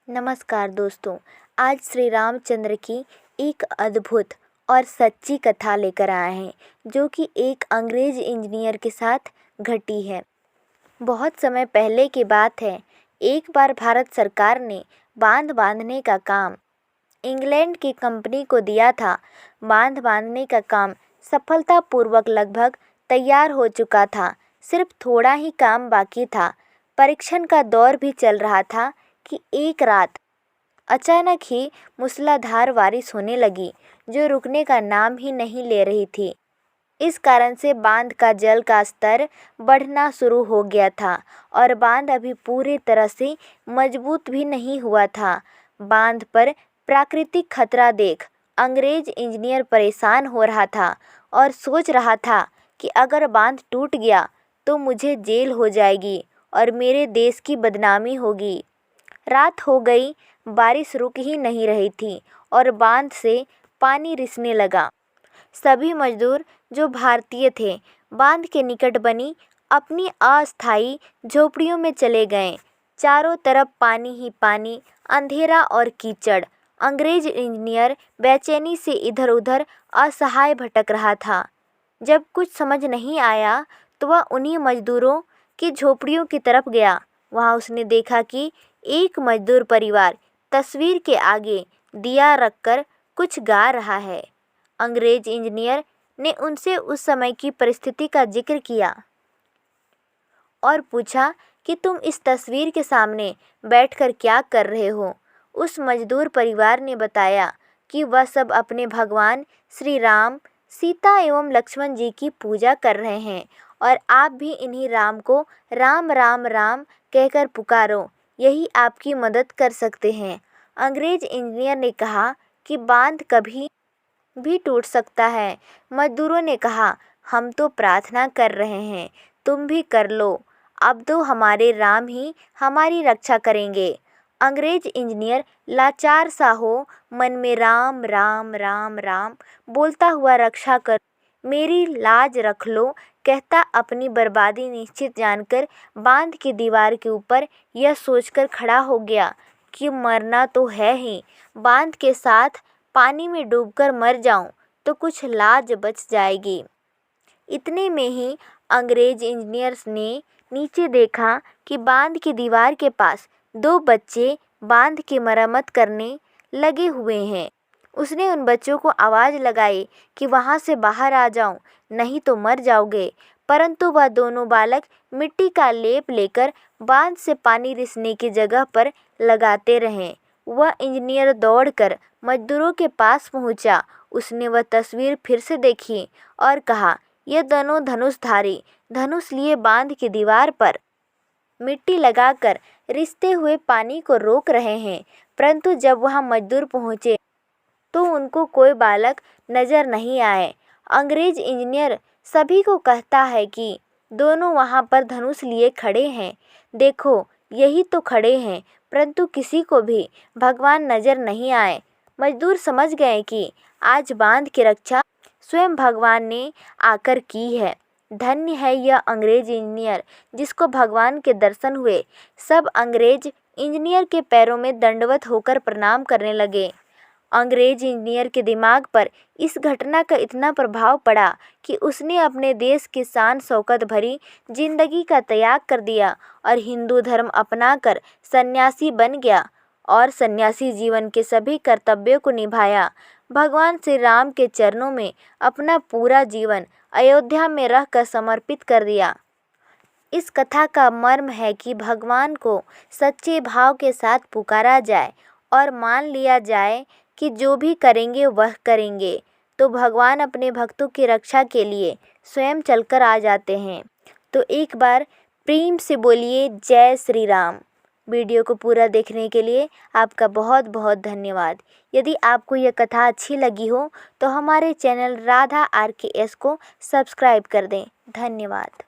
नमस्कार दोस्तों, आज श्री रामचंद्र की एक अद्भुत और सच्ची कथा लेकर आए हैं जो कि एक अंग्रेज इंजीनियर के साथ घटी है। बहुत समय पहले की बात है। एक बार भारत सरकार ने बांध बांधने का काम इंग्लैंड की कंपनी को दिया था। बांध बांधने का काम सफलतापूर्वक लगभग तैयार हो चुका था। सिर्फ थोड़ा ही काम बाकी था। परीक्षण का दौर भी चल रहा था कि एक रात अचानक ही मूसलाधार बारिश होने लगी जो रुकने का नाम ही नहीं ले रही थी। इस कारण से बांध का जल का स्तर बढ़ना शुरू हो गया था और बांध अभी पूरी तरह से मजबूत भी नहीं हुआ था। बांध पर प्राकृतिक खतरा देख अंग्रेज इंजीनियर परेशान हो रहा था और सोच रहा था कि अगर बांध टूट गया तो मुझे जेल हो जाएगी और मेरे देश की बदनामी होगी। रात हो गई, बारिश रुक ही नहीं रही थी और बांध से पानी रिसने लगा। सभी मजदूर जो भारतीय थे बांध के निकट बनी अपनी अस्थायी झोपड़ियों में चले गए। चारों तरफ पानी ही पानी, अंधेरा और कीचड़। अंग्रेज इंजीनियर बेचैनी से इधर उधर असहाय भटक रहा था। जब कुछ समझ नहीं आया तो वह उन्हीं मजदूरों की झोपड़ियों की तरफ गया। वहाँ उसने देखा कि एक मजदूर परिवार तस्वीर के आगे दिया रखकर कुछ गा रहा है। अंग्रेज इंजीनियर ने उनसे उस समय की परिस्थिति का जिक्र किया और पूछा कि तुम इस तस्वीर के सामने बैठकर क्या कर रहे हो। उस मजदूर परिवार ने बताया कि वह सब अपने भगवान श्री राम, सीता एवं लक्ष्मण जी की पूजा कर रहे हैं और आप भी इन्हीं राम को राम राम राम कहकर पुकारो, यही आपकी मदद कर सकते हैं। अंग्रेज इंजीनियर ने कहा कि बांध कभी भी टूट सकता है। मजदूरों ने कहा, हम तो प्रार्थना कर रहे हैं, तुम भी कर लो। अब तो हमारे राम ही हमारी रक्षा करेंगे। अंग्रेज इंजीनियर लाचार सा हो मन में राम राम राम राम बोलता हुआ, रक्षा कर, मेरी लाज रख लो कहता, अपनी बर्बादी निश्चित जानकर बांध की दीवार के ऊपर यह सोचकर खड़ा हो गया कि मरना तो है ही, बांध के साथ पानी में डूबकर मर जाऊं तो कुछ लाज बच जाएगी। इतने में ही अंग्रेज इंजीनियर्स ने नीचे देखा कि बांध की दीवार के पास दो बच्चे बांध की मरम्मत करने लगे हुए हैं। उसने उन बच्चों को आवाज़ लगाई कि वहाँ से बाहर आ जाओ, नहीं तो मर जाओगे। परंतु वह दोनों बालक मिट्टी का लेप लेकर बांध से पानी रिसने की जगह पर लगाते रहे। वह इंजीनियर दौड़कर मजदूरों के पास पहुंचा। उसने वह तस्वीर फिर से देखी और कहा, ये दोनों धनुषधारी धनुष लिए बांध की दीवार पर मिट्टी लगाकर रिसते हुए पानी को रोक रहे हैं। परंतु जब वहां मजदूर पहुंचे तो उनको कोई बालक नजर नहीं आए। अंग्रेज इंजीनियर सभी को कहता है कि दोनों वहां पर धनुष लिए खड़े हैं, देखो यही तो खड़े हैं, परंतु किसी को भी भगवान नजर नहीं आए। मजदूर समझ गए कि आज बांध की रक्षा स्वयं भगवान ने आकर की है। धन्य है यह अंग्रेज इंजीनियर जिसको भगवान के दर्शन हुए। सब अंग्रेज इंजीनियर के पैरों में दंडवत होकर प्रणाम करने लगे। अंग्रेज इंजीनियर के दिमाग पर इस घटना का इतना प्रभाव पड़ा कि उसने अपने देश की शान शौकत भरी जिंदगी का त्याग कर दिया और हिंदू धर्म अपनाकर सन्यासी बन गया और सन्यासी जीवन के सभी कर्तव्यों को निभाया। भगवान श्री राम के चरणों में अपना पूरा जीवन अयोध्या में रहकर समर्पित कर दिया। इस कथा का मर्म है कि भगवान को सच्चे भाव के साथ पुकारा जाए और मान लिया जाए कि जो भी करेंगे वह करेंगे, तो भगवान अपने भक्तों की रक्षा के लिए स्वयं चलकर आ जाते हैं। तो एक बार प्रेम से बोलिए जय श्री राम। वीडियो को पूरा देखने के लिए आपका बहुत बहुत धन्यवाद। यदि आपको यह कथा अच्छी लगी हो तो हमारे चैनल राधा RKS को सब्सक्राइब कर दें। धन्यवाद।